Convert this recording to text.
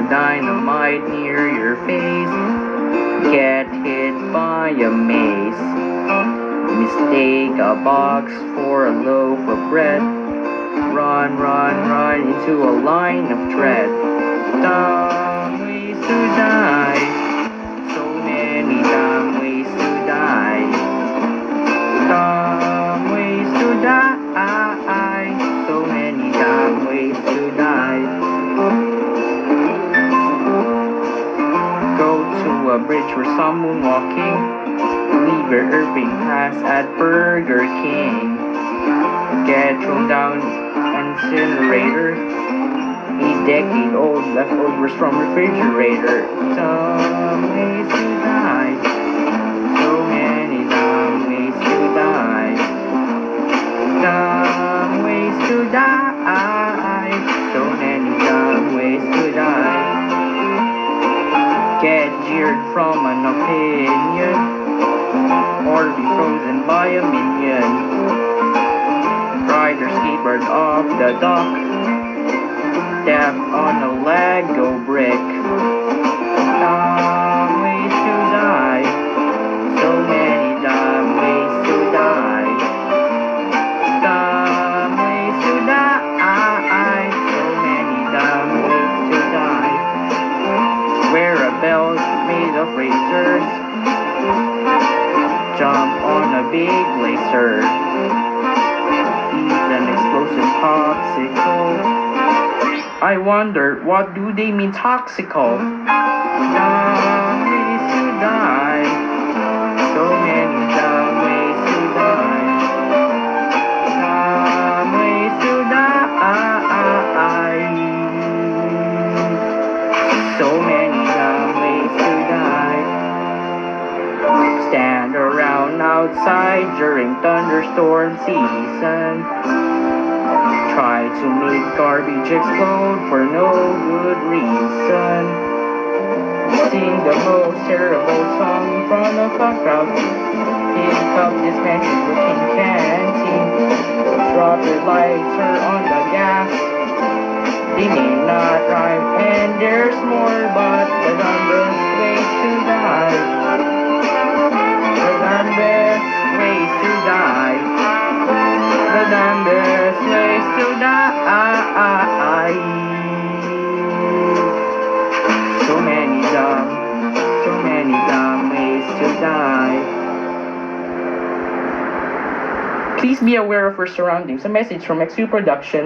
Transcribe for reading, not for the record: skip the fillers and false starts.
dynamite near your face. Get hit by a mace. Mistake a box for a loaf of bread. Run, run, run into a line of tread. Dumb ways to die. So many dumb ways to die. Dumb ways to die. So many dumb ways to die. Go to a bridge for someone walking. Leave your irping pass at Burger King. Get thrown down incinerator. A decade-old leftovers from refrigerator. Dumb ways to die. So many dumb ways to die. Dumb ways to die. So many dumb ways to die. Get jeered from an opinion, or be frozen by a minion. Ride your skateboard off the dock. Step on a Lego brick. Dumb ways to die. So many dumb ways to die. Dumb ways to die. So many dumb ways to die. Wear a belt made of razors. Jump on a big laser. Eat an explosive popsicle. I wonder, what do they mean toxical? Dumb ways to die. So many dumb ways to die. Dumb ways to die. So many dumb ways to die. Stand around outside during thunderstorm season. Try to make garbage explode for no good reason. Sing the most terrible song in front of a crowd. Pick up this fancy looking canteen. Drop your lighter on the gas. They may not rhyme and there's more, but the dumbest way to die. The dumbest ways to die. The dumbest ways to die. So many dumb ways to die. Please be aware of your surroundings. A message from X2 Production.